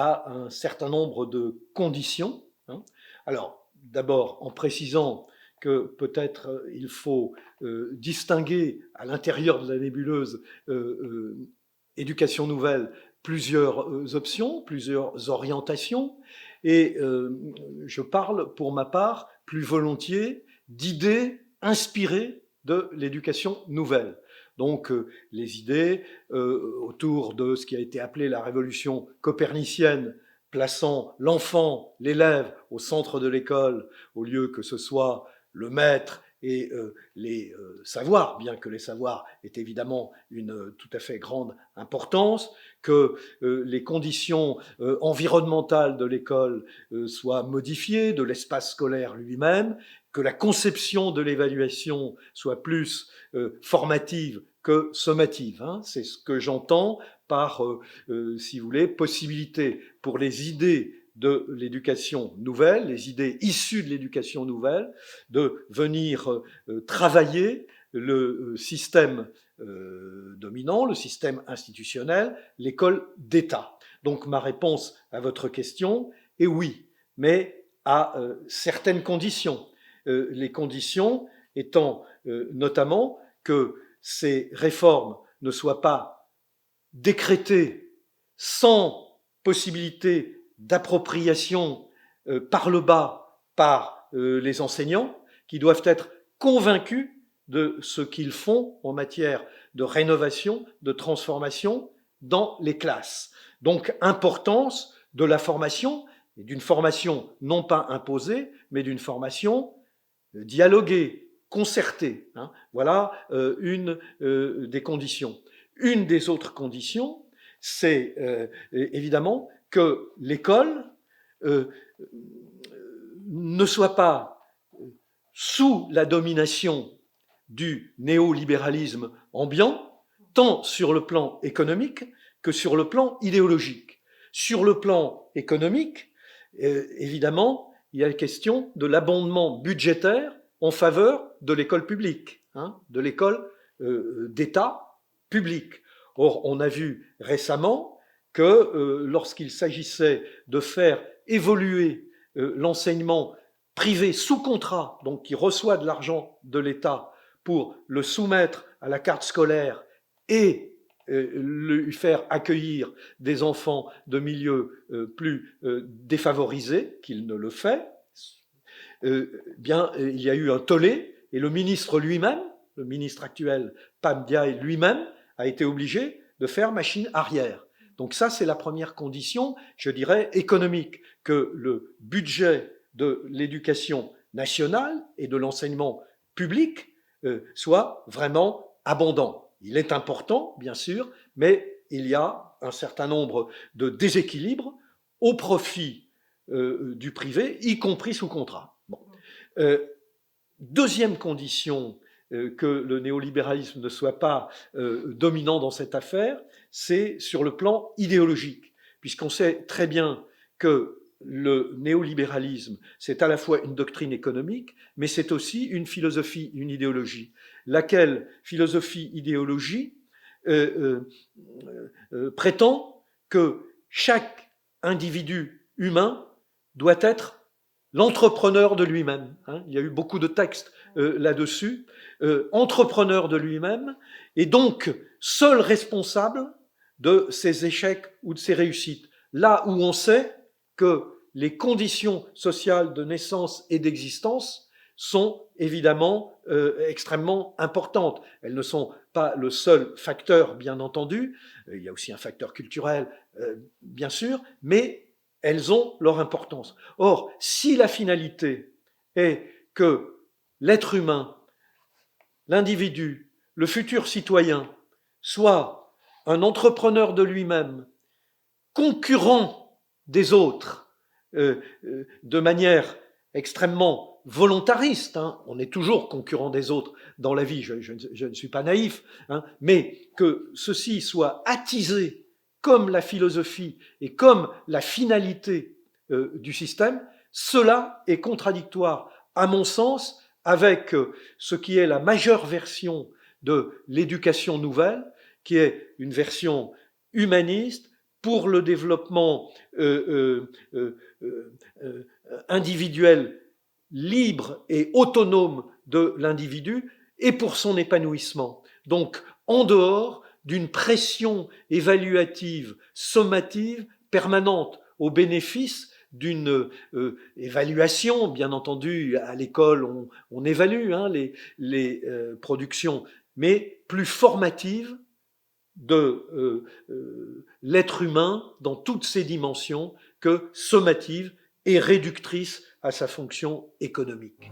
à un certain nombre de conditions. Hein. Alors, d'abord, en précisant que peut-être il faut distinguer à l'intérieur de la nébuleuse éducation nouvelle plusieurs options, plusieurs orientations, et je parle pour ma part plus volontiers d'idées inspirées de l'éducation nouvelle. Donc les idées autour de ce qui a été appelé la révolution copernicienne, plaçant l'enfant, l'élève au centre de l'école, au lieu que ce soit le maître et les savoirs, bien que les savoirs aient évidemment une tout à fait grande importance, que les conditions environnementales de l'école soient modifiées, de l'espace scolaire lui-même, que la conception de l'évaluation soit plus formative que sommative. Hein. C'est ce que j'entends par, si vous voulez, possibilité pour les idées de l'éducation nouvelle, les idées issues de l'éducation nouvelle, de venir travailler le système dominant, le système institutionnel, l'école d'État. Donc ma réponse à votre question est oui, mais à certaines conditions. Les conditions étant notamment que ces réformes ne soient pas décrétées sans possibilité d'appropriation par le bas par les enseignants, qui doivent être convaincus de ce qu'ils font en matière de rénovation, de transformation dans les classes. Donc, importance de la formation, et d'une formation non pas imposée, mais d'une formation dialoguée, concertée. Hein. Voilà une des conditions. Une des autres conditions, c'est évidemment que l'école ne soit pas sous la domination du néolibéralisme ambiant, tant sur le plan économique que sur le plan idéologique. Sur le plan économique, évidemment, il y a la question de l'abondement budgétaire en faveur de l'école publique, hein, de l'école d'État publique. Or, on a vu récemment que lorsqu'il s'agissait de faire évoluer l'enseignement privé sous contrat, donc qui reçoit de l'argent de l'État pour le soumettre à la carte scolaire et lui faire accueillir des enfants de milieux plus défavorisés qu'il ne le fait, bien, il y a eu un tollé et le ministre lui-même, le ministre actuel, Pam Ndiaye lui-même, a été obligé de faire machine arrière. Donc ça, c'est la première condition, je dirais, économique, que le budget de l'éducation nationale et de l'enseignement public soit vraiment abondant. Il est important, bien sûr, mais il y a un certain nombre de déséquilibres au profit du privé, y compris sous contrat. Bon. Deuxième condition que le néolibéralisme ne soit pas dominant dans cette affaire, c'est sur le plan idéologique, puisqu'on sait très bien que le néolibéralisme, c'est à la fois une doctrine économique, mais c'est aussi une philosophie, une idéologie. Laquelle philosophie, idéologie prétend que chaque individu humain doit être l'entrepreneur de lui-même. Hein, il y a eu beaucoup de textes là-dessus. Entrepreneur de lui-même, et donc seul responsable de ses échecs ou de ses réussites. Là où on sait que les conditions sociales de naissance et d'existence sont évidemment extrêmement importantes. Elles ne sont pas le seul facteur, bien entendu. Il y a aussi un facteur culturel, bien sûr, mais elles ont leur importance. Or, si la finalité est que l'être humain, l'individu, le futur citoyen, soit un entrepreneur de lui-même, concurrent des autres, de manière extrêmement volontariste, hein. On est toujours concurrent des autres dans la vie, je ne suis pas naïf, hein, mais que ceci soit attisé comme la philosophie et comme la finalité du système, cela est contradictoire, à mon sens, avec ce qui est la majeure version de l'éducation nouvelle, qui est une version humaniste, pour le développement individuel, libre et autonome de l'individu, et pour son épanouissement. Donc, en dehors d'une pression évaluative, sommative, permanente, au bénéfice d'une évaluation. Bien entendu, à l'école, on évalue les productions, mais plus formative de l'être humain dans toutes ses dimensions que sommative et réductrice à sa fonction économique.